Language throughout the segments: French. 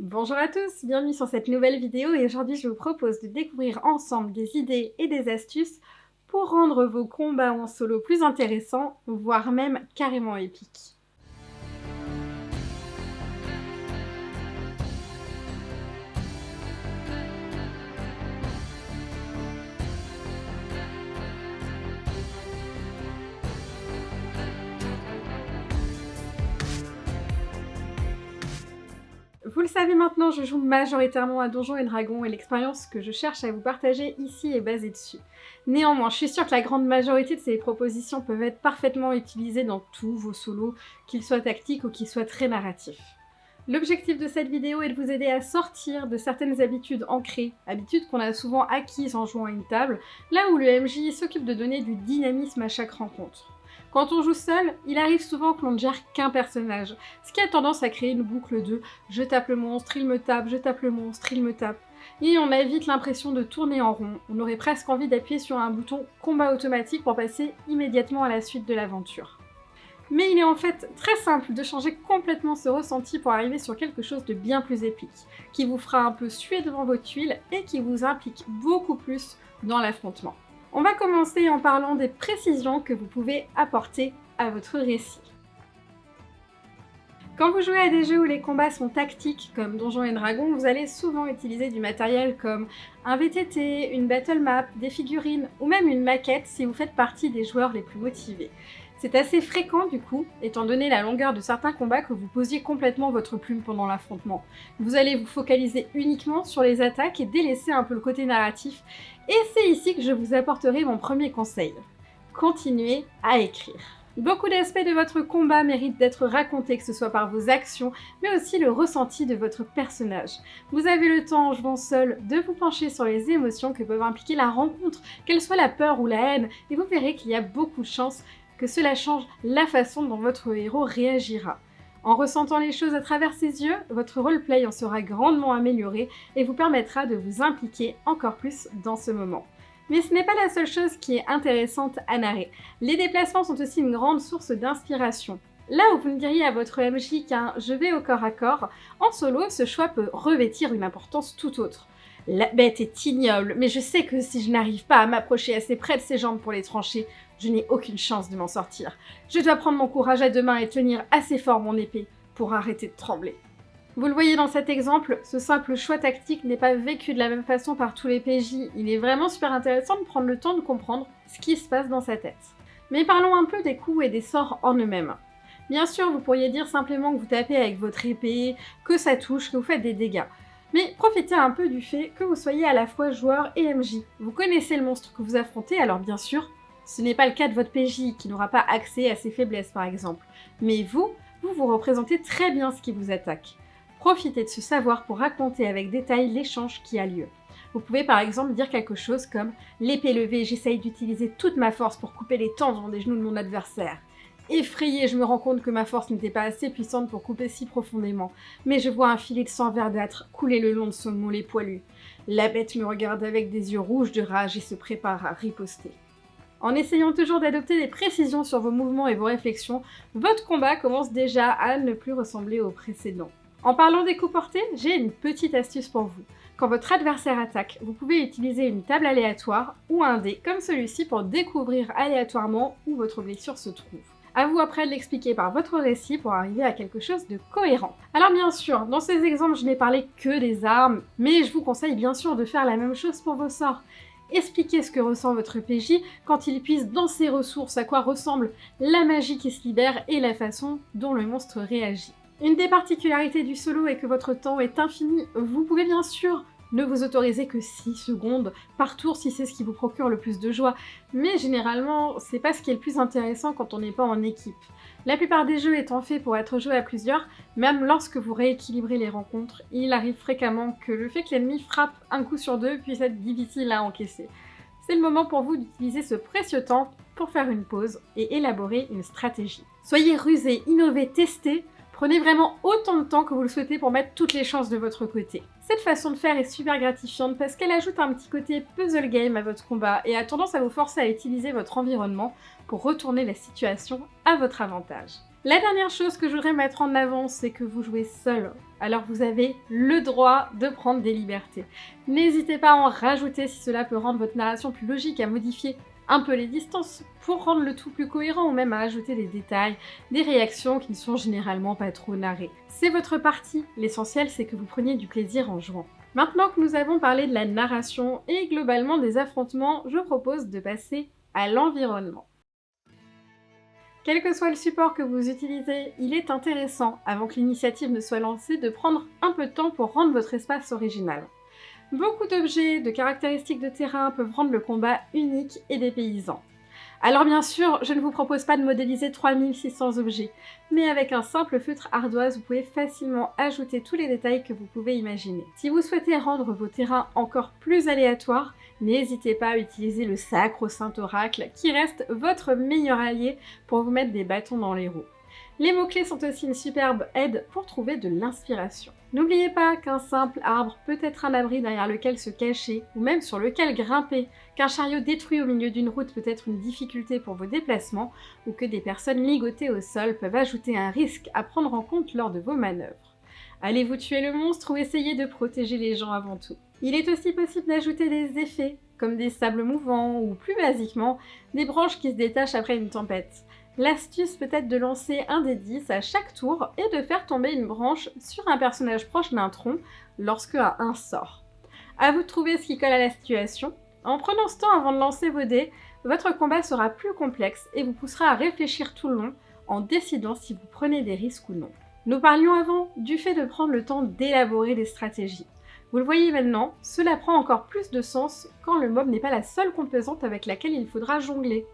Bonjour à tous, bienvenue sur cette nouvelle vidéo et aujourd'hui je vous propose de découvrir ensemble des idées et des astuces pour rendre vos combats en solo plus intéressants, voire même carrément épiques. Vous le savez maintenant, je joue majoritairement à Donjons & Dragons et l'expérience que je cherche à vous partager ici est basée dessus. Néanmoins, je suis sûre que la grande majorité de ces propositions peuvent être parfaitement utilisées dans tous vos solos, qu'ils soient tactiques ou qu'ils soient très narratifs. L'objectif de cette vidéo est de vous aider à sortir de certaines habitudes ancrées, habitudes qu'on a souvent acquises en jouant à une table, là où le MJ s'occupe de donner du dynamisme à chaque rencontre. Quand on joue seul, il arrive souvent que l'on ne gère qu'un personnage, ce qui a tendance à créer une boucle de « je tape le monstre, il me tape, je tape le monstre, il me tape ». Et on a vite l'impression de tourner en rond, on aurait presque envie d'appuyer sur un bouton « combat automatique » pour passer immédiatement à la suite de l'aventure. Mais il est en fait très simple de changer complètement ce ressenti pour arriver sur quelque chose de bien plus épique, qui vous fera un peu suer devant vos tuiles et qui vous implique beaucoup plus dans l'affrontement. On va commencer en parlant des précisions que vous pouvez apporter à votre récit. Quand vous jouez à des jeux où les combats sont tactiques, comme Donjons & Dragons, vous allez souvent utiliser du matériel comme un VTT, une battle map, des figurines ou même une maquette si vous faites partie des joueurs les plus motivés. C'est assez fréquent du coup, étant donné la longueur de certains combats, que vous posiez complètement votre plume pendant l'affrontement. Vous allez vous focaliser uniquement sur les attaques et délaisser un peu le côté narratif, et c'est ici que je vous apporterai mon premier conseil. Continuez à écrire. Beaucoup d'aspects de votre combat méritent d'être racontés, que ce soit par vos actions, mais aussi le ressenti de votre personnage. Vous avez le temps, en jouant seul, de vous pencher sur les émotions que peuvent impliquer la rencontre, qu'elle soit la peur ou la haine, et vous verrez qu'il y a beaucoup de chances que cela change la façon dont votre héros réagira. En ressentant les choses à travers ses yeux, votre roleplay en sera grandement amélioré et vous permettra de vous impliquer encore plus dans ce moment. Mais ce n'est pas la seule chose qui est intéressante à narrer. Les déplacements sont aussi une grande source d'inspiration. Là où vous ne diriez à votre MJ qu'un « je vais au corps à corps », en solo, ce choix peut revêtir une importance tout autre. La bête est ignoble, mais je sais que si je n'arrive pas à m'approcher assez près de ses jambes pour les trancher, je n'ai aucune chance de m'en sortir. Je dois prendre mon courage à deux mains et tenir assez fort mon épée pour arrêter de trembler. Vous le voyez dans cet exemple, ce simple choix tactique n'est pas vécu de la même façon par tous les PJ. Il est vraiment super intéressant de prendre le temps de comprendre ce qui se passe dans sa tête. Mais parlons un peu des coups et des sorts en eux-mêmes. Bien sûr, vous pourriez dire simplement que vous tapez avec votre épée, que ça touche, que vous faites des dégâts. Mais profitez un peu du fait que vous soyez à la fois joueur et MJ. Vous connaissez le monstre que vous affrontez, alors bien sûr, ce n'est pas le cas de votre PJ qui n'aura pas accès à ses faiblesses par exemple. Mais vous représentez très bien ce qui vous attaque. Profitez de ce savoir pour raconter avec détail l'échange qui a lieu. Vous pouvez par exemple dire quelque chose comme « L'épée levée, j'essaye d'utiliser toute ma force pour couper les tendons des genoux de mon adversaire. Effrayée, je me rends compte que ma force n'était pas assez puissante pour couper si profondément, mais je vois un filet de sang verdâtre couler le long de son mollet poilu. La bête me regarde avec des yeux rouges de rage et se prépare à riposter. » En essayant toujours d'adopter des précisions sur vos mouvements et vos réflexions, votre combat commence déjà à ne plus ressembler au précédent. En parlant des coups portés, j'ai une petite astuce pour vous. Quand votre adversaire attaque, vous pouvez utiliser une table aléatoire ou un dé comme celui-ci pour découvrir aléatoirement où votre blessure se trouve. À vous après de l'expliquer par votre récit pour arriver à quelque chose de cohérent. Alors bien sûr, dans ces exemples, je n'ai parlé que des armes, mais je vous conseille bien sûr de faire la même chose pour vos sorts. Expliquez ce que ressent votre PJ quand il puise dans ses ressources, à quoi ressemble la magie qui se libère et la façon dont le monstre réagit. Une des particularités du solo est que votre temps est infini. Vous pouvez bien sûr ne vous autoriser que 6 secondes par tour si c'est ce qui vous procure le plus de joie, mais généralement, c'est pas ce qui est le plus intéressant quand on n'est pas en équipe. La plupart des jeux étant faits pour être joués à plusieurs, même lorsque vous rééquilibrez les rencontres, il arrive fréquemment que le fait que l'ennemi frappe un coup sur deux puisse être difficile à encaisser. C'est le moment pour vous d'utiliser ce précieux temps pour faire une pause et élaborer une stratégie. Soyez rusés, innovez, testez. Prenez vraiment autant de temps que vous le souhaitez pour mettre toutes les chances de votre côté. Cette façon de faire est super gratifiante parce qu'elle ajoute un petit côté puzzle game à votre combat et a tendance à vous forcer à utiliser votre environnement pour retourner la situation à votre avantage. La dernière chose que je voudrais mettre en avant, c'est que vous jouez seul. Alors vous avez le droit de prendre des libertés. N'hésitez pas à en rajouter si cela peut rendre votre narration plus logique, à modifier un peu les distances pour rendre le tout plus cohérent ou même à ajouter des détails, des réactions qui ne sont généralement pas trop narrées. C'est votre partie, l'essentiel c'est que vous preniez du plaisir en jouant. Maintenant que nous avons parlé de la narration et globalement des affrontements, je propose de passer à l'environnement. Quel que soit le support que vous utilisez, il est intéressant, avant que l'initiative ne soit lancée, de prendre un peu de temps pour rendre votre espace original. Beaucoup d'objets, de caractéristiques de terrain peuvent rendre le combat unique et dépaysant. Alors bien sûr, je ne vous propose pas de modéliser 3600 objets, mais avec un simple feutre ardoise, vous pouvez facilement ajouter tous les détails que vous pouvez imaginer. Si vous souhaitez rendre vos terrains encore plus aléatoires, n'hésitez pas à utiliser le sacro-saint oracle, qui reste votre meilleur allié pour vous mettre des bâtons dans les roues. Les mots-clés sont aussi une superbe aide pour trouver de l'inspiration. N'oubliez pas qu'un simple arbre peut être un abri derrière lequel se cacher, ou même sur lequel grimper, qu'un chariot détruit au milieu d'une route peut être une difficulté pour vos déplacements, ou que des personnes ligotées au sol peuvent ajouter un risque à prendre en compte lors de vos manœuvres. Allez-vous tuer le monstre ou essayer de protéger les gens avant tout? Il est aussi possible d'ajouter des effets, comme des sables mouvants, ou plus basiquement, des branches qui se détachent après une tempête. L'astuce peut être de lancer un des 10 à chaque tour et de faire tomber une branche sur un personnage proche d'un tronc lorsque un sort. À vous de trouver ce qui colle à la situation. En prenant ce temps avant de lancer vos dés, votre combat sera plus complexe et vous poussera à réfléchir tout le long en décidant si vous prenez des risques ou non. Nous parlions avant du fait de prendre le temps d'élaborer des stratégies. Vous le voyez maintenant, cela prend encore plus de sens quand le mob n'est pas la seule composante avec laquelle il faudra jongler.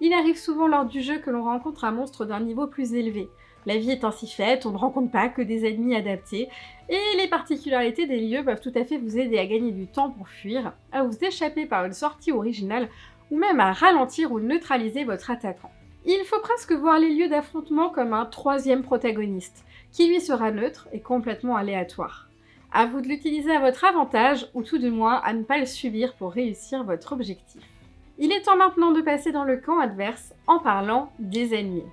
Il arrive souvent lors du jeu que l'on rencontre un monstre d'un niveau plus élevé. La vie est ainsi faite, on ne rencontre pas que des ennemis adaptés, et les particularités des lieux peuvent tout à fait vous aider à gagner du temps pour fuir, à vous échapper par une sortie originale, ou même à ralentir ou neutraliser votre attaquant. Il faut presque voir les lieux d'affrontement comme un troisième protagoniste, qui lui sera neutre et complètement aléatoire. À vous de l'utiliser à votre avantage, ou tout de moins à ne pas le subir pour réussir votre objectif. Il est temps maintenant de passer dans le camp adverse en parlant des ennemis.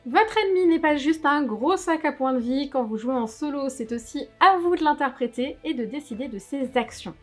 Votre ennemi n'est pas juste un gros sac à points de vie quand vous jouez en solo, c'est aussi à vous de l'interpréter et de décider de ses actions.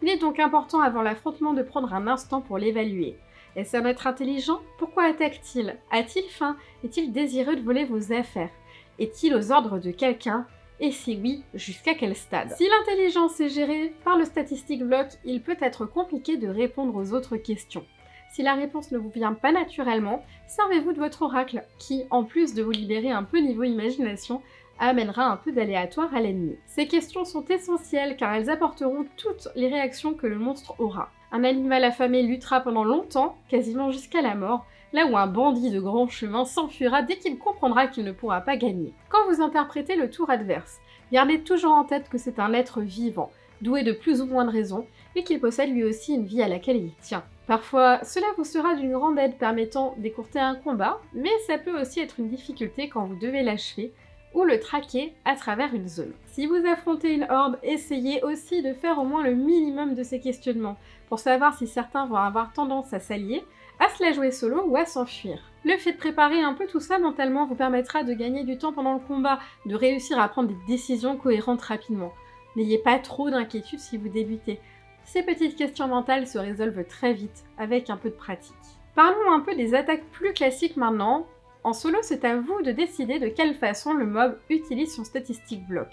Il est donc important avant l'affrontement de prendre un instant pour l'évaluer. Est-ce un être intelligent? Pourquoi attaque-t-il? A-t-il faim? Est-il désireux de voler vos affaires? Est-il aux ordres de quelqu'un? Et si oui, jusqu'à quel stade? Si l'intelligence est gérée par le statistic block, il peut être compliqué de répondre aux autres questions. Si la réponse ne vous vient pas naturellement, servez-vous de votre oracle, qui, en plus de vous libérer un peu niveau imagination, amènera un peu d'aléatoire à l'ennemi. Ces questions sont essentielles car elles apporteront toutes les réactions que le monstre aura. Un animal affamé luttera pendant longtemps, quasiment jusqu'à la mort, là où un bandit de grand chemin s'enfuira dès qu'il comprendra qu'il ne pourra pas gagner. Quand vous interprétez le tour adverse, gardez toujours en tête que c'est un être vivant, doué de plus ou moins de raison, et qu'il possède lui aussi une vie à laquelle il tient. Parfois, cela vous sera d'une grande aide permettant d'écourter un combat, mais ça peut aussi être une difficulté quand vous devez l'achever, ou le traquer à travers une zone. Si vous affrontez une horde, essayez aussi de faire au moins le minimum de ces questionnements, pour savoir si certains vont avoir tendance à s'allier, à se la jouer solo ou à s'enfuir. Le fait de préparer un peu tout ça mentalement vous permettra de gagner du temps pendant le combat, de réussir à prendre des décisions cohérentes rapidement. N'ayez pas trop d'inquiétude si vous débutez. Ces petites questions mentales se résolvent très vite, avec un peu de pratique. Parlons un peu des attaques plus classiques maintenant. En solo, c'est à vous de décider de quelle façon le mob utilise son statistic block.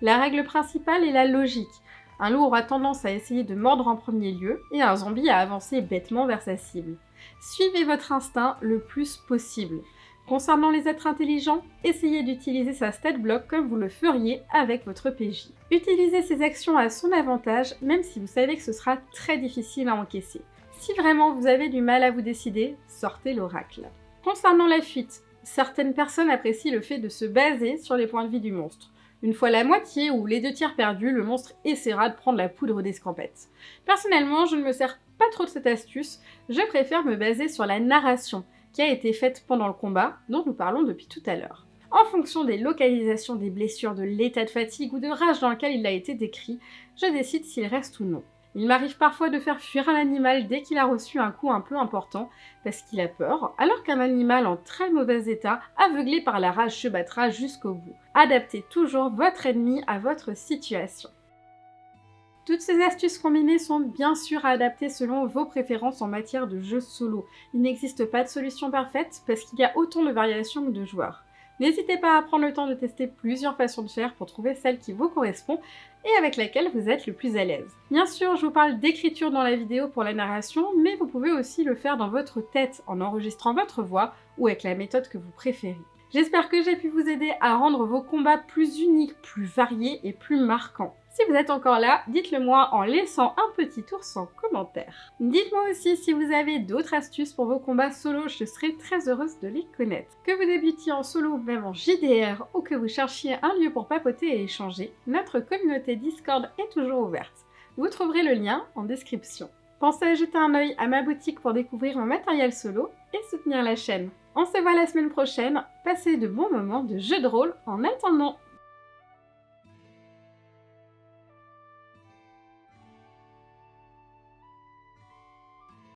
La règle principale est la logique. Un loup aura tendance à essayer de mordre en premier lieu, et un zombie à avancer bêtement vers sa cible. Suivez votre instinct le plus possible. Concernant les êtres intelligents, essayez d'utiliser sa stat block comme vous le feriez avec votre PJ. Utilisez ses actions à son avantage, même si vous savez que ce sera très difficile à encaisser. Si vraiment vous avez du mal à vous décider, sortez l'oracle. Concernant la fuite, certaines personnes apprécient le fait de se baser sur les points de vie du monstre. Une fois la moitié ou les 2/3 perdus, le monstre essaiera de prendre la poudre d'escampette. Personnellement, je ne me sers pas trop de cette astuce, je préfère me baser sur la narration qui a été faite pendant le combat, dont nous parlons depuis tout à l'heure. En fonction des localisations des blessures, de l'état de fatigue ou de rage dans lequel il a été décrit, je décide s'il reste ou non. Il m'arrive parfois de faire fuir un animal dès qu'il a reçu un coup un peu important parce qu'il a peur, alors qu'un animal en très mauvais état, aveuglé par la rage, se battra jusqu'au bout. Adaptez toujours votre ennemi à votre situation. Toutes ces astuces combinées sont bien sûr à adapter selon vos préférences en matière de jeux solo. Il n'existe pas de solution parfaite parce qu'il y a autant de variations que de joueurs. N'hésitez pas à prendre le temps de tester plusieurs façons de faire pour trouver celle qui vous correspond et avec laquelle vous êtes le plus à l'aise. Bien sûr, je vous parle d'écriture dans la vidéo pour la narration, mais vous pouvez aussi le faire dans votre tête en enregistrant votre voix ou avec la méthode que vous préférez. J'espère que j'ai pu vous aider à rendre vos combats plus uniques, plus variés et plus marquants. Si vous êtes encore là, dites-le moi en laissant un petit ours en commentaire. Dites-moi aussi si vous avez d'autres astuces pour vos combats solo, je serai très heureuse de les connaître. Que vous débutiez en solo ou même en JDR ou que vous cherchiez un lieu pour papoter et échanger, notre communauté Discord est toujours ouverte. Vous trouverez le lien en description. Pensez à jeter un œil à ma boutique pour découvrir mon matériel solo et soutenir la chaîne. On se voit la semaine prochaine, passez de bons moments de jeu de rôle en attendant.